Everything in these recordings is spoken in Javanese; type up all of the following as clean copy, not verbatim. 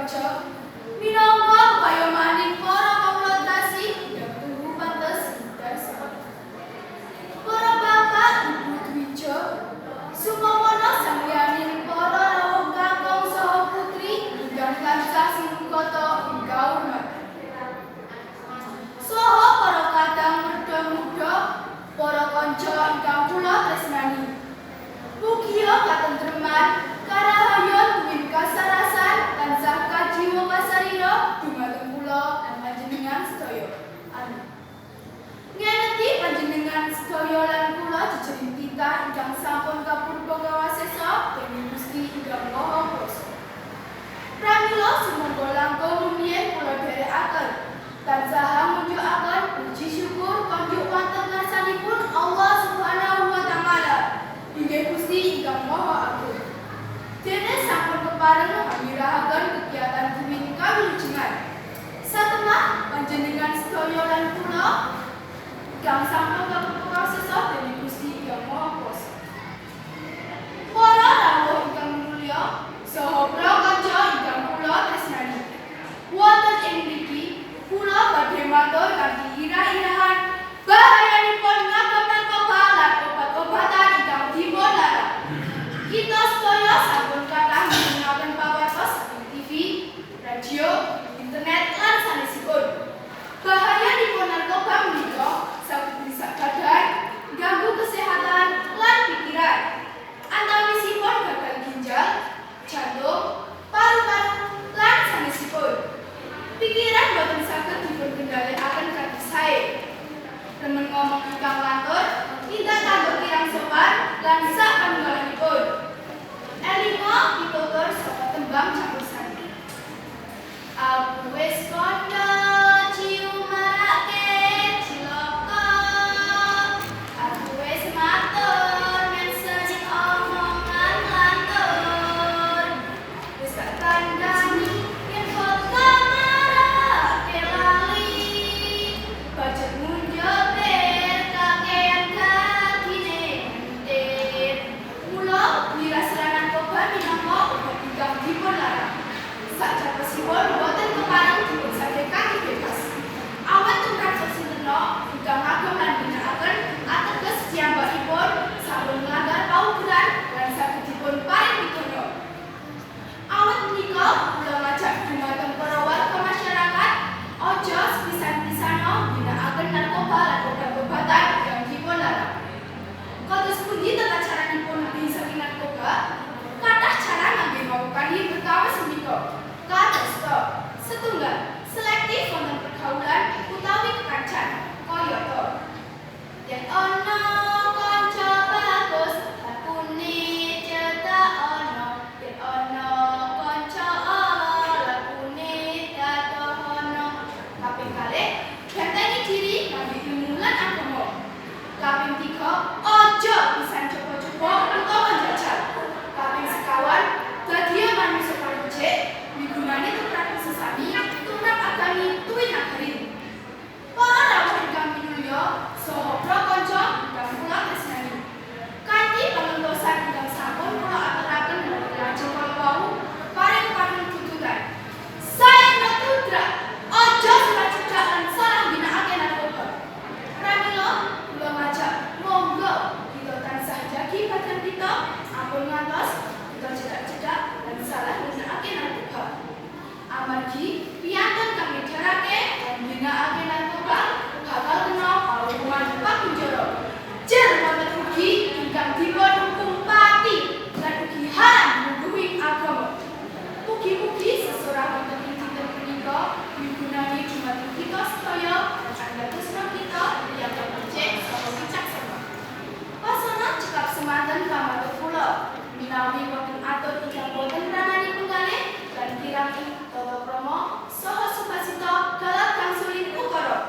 kanca, minangka payomaning para kawula tasih ingkang tuhu pantes dasar. Para bapak ibu dwija, sumawana samyaning para rawuh kakung saha putri ingkang tansah sinugata ing kaurmat. Saha para kadang merda muda, para kanca ingkang kula tresnani. Mugia katentreman, karahayon tuwin kasarasan tansah kajiwa kasarira dumateng kula lan panjenengan sedaya. Amin. Ngeneti panjenengan sedaya lan kula jejering titah ingkang sampun kapurba kawasesa dening Gusti ingkang Maha Kuwasa. Pramila sumangga langkung rumiyin kula dherekaken tansah munjukaken puji syukur konjuk wonten ngarsanipun Allah Subhanahu wa taala. Inggih Gusti ingkang Maha Agung. Dene sampun kepareng ngamirahaken kegiatan tuwin kawilujengan. Satemah panjenengan sedaya lan kula ingkang sampun kapurba kawasesa dening Gusti ingkang Maha Kuwasa. Para rawuh ingkang mulya saha prakanca ingkang kula tresnani. Wonten ing mriki kula badhe matur kanthi irah-irahan bahayanipun ngagem narkoba lan obat-obatan ingkang dipun larang. Kita sedaya sampun kathah midhangetaken pawartos saking TV, radio, internet lan sanesipun. Bahayanipun narkoba menika saged ngrusak badan, ganggu kesehatan lan pikiran. Antawisipun gagal ginjal, jantung, paru-paru lan sanesipun. Pikiran boten saged dipunkendhalikaken kanthi sae. Remen ngomong ingkang lantur, tindak tanduk kirang sopan lan sak panunggalipun. Elinga pitutur saka tembang campursari. Aku wis kandha cium marake cilaka. Aku wis matur men sejak omongan lantur. Wis tak kandhani yen kok marake lali. Bajak munjober kakean kakine mentir. Mula wirasran narkoba minangka obat ingkang dipun larang. Sajapesipun boten kepareng dipun saged bebas. Awit tumrap sasintena ingkang ngagem lan ginakaken ateges piyambakipun sampun nglanggar paugeran lan saged dipun paring pitutur. Awit menika kula ngajak dhumateng para warga masyarakat aja sepisan-pisana ginakaken narkoba lan obat-obatan ingkang dipun larang. Kados pundi tata caranipun nabi saking narkoba? Kathah cara nggih ngawukani perkawis menika. Kadosta setunggal selektif wonten pergaulan utawi kekancan kayata yen ana kanca bagus lakune cedak ana yen ana kanca ala lakune dadohono. Kaping kalih bentengi diri ngangge ilmu lan agama. Kaping 3 aja pisan coba-coba utawa njajal. Kaping sekawan dadi manungsa paling becik migunani tumrap sesami tumrap agami tuwin nagarin. Para rawuh ingkang minulya saha prakanca ingkang kula tresnani. Kanthi pangentosan ingkang sampun kula aturaken lajeng kalawau paring panuntutan. Saya natudra aja salah cedak lan salah ginakake narkoba. Pramila kula ngajak monggo kita tansah jagi badan kita ampun ngantos kita cedak-cedak dan salah ginakake narkoba. Amargi piantun kami dherake lan ginakake narkoba bakal kena paukuman pakunjara. Jer wonten ugi ingkang dipun hukum pati lan ugi haram ngguhi agama. Mugi-mugi sesorah wonten ing dinten punika migunani dhumateng kita sedaya lan andadosa kita yang becik saha wicaksana. Pasana cekap semanten pamatur kula minawi wonten atur ingkang boten rananipun kalih lan kirang tata krama saha sukacita dalam kangsulin ukara.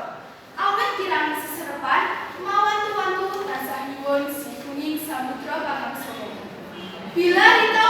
Awit kirang seserepan mawan tuanku tansah nyuwun si kuning samudra pangaksara. Bila rita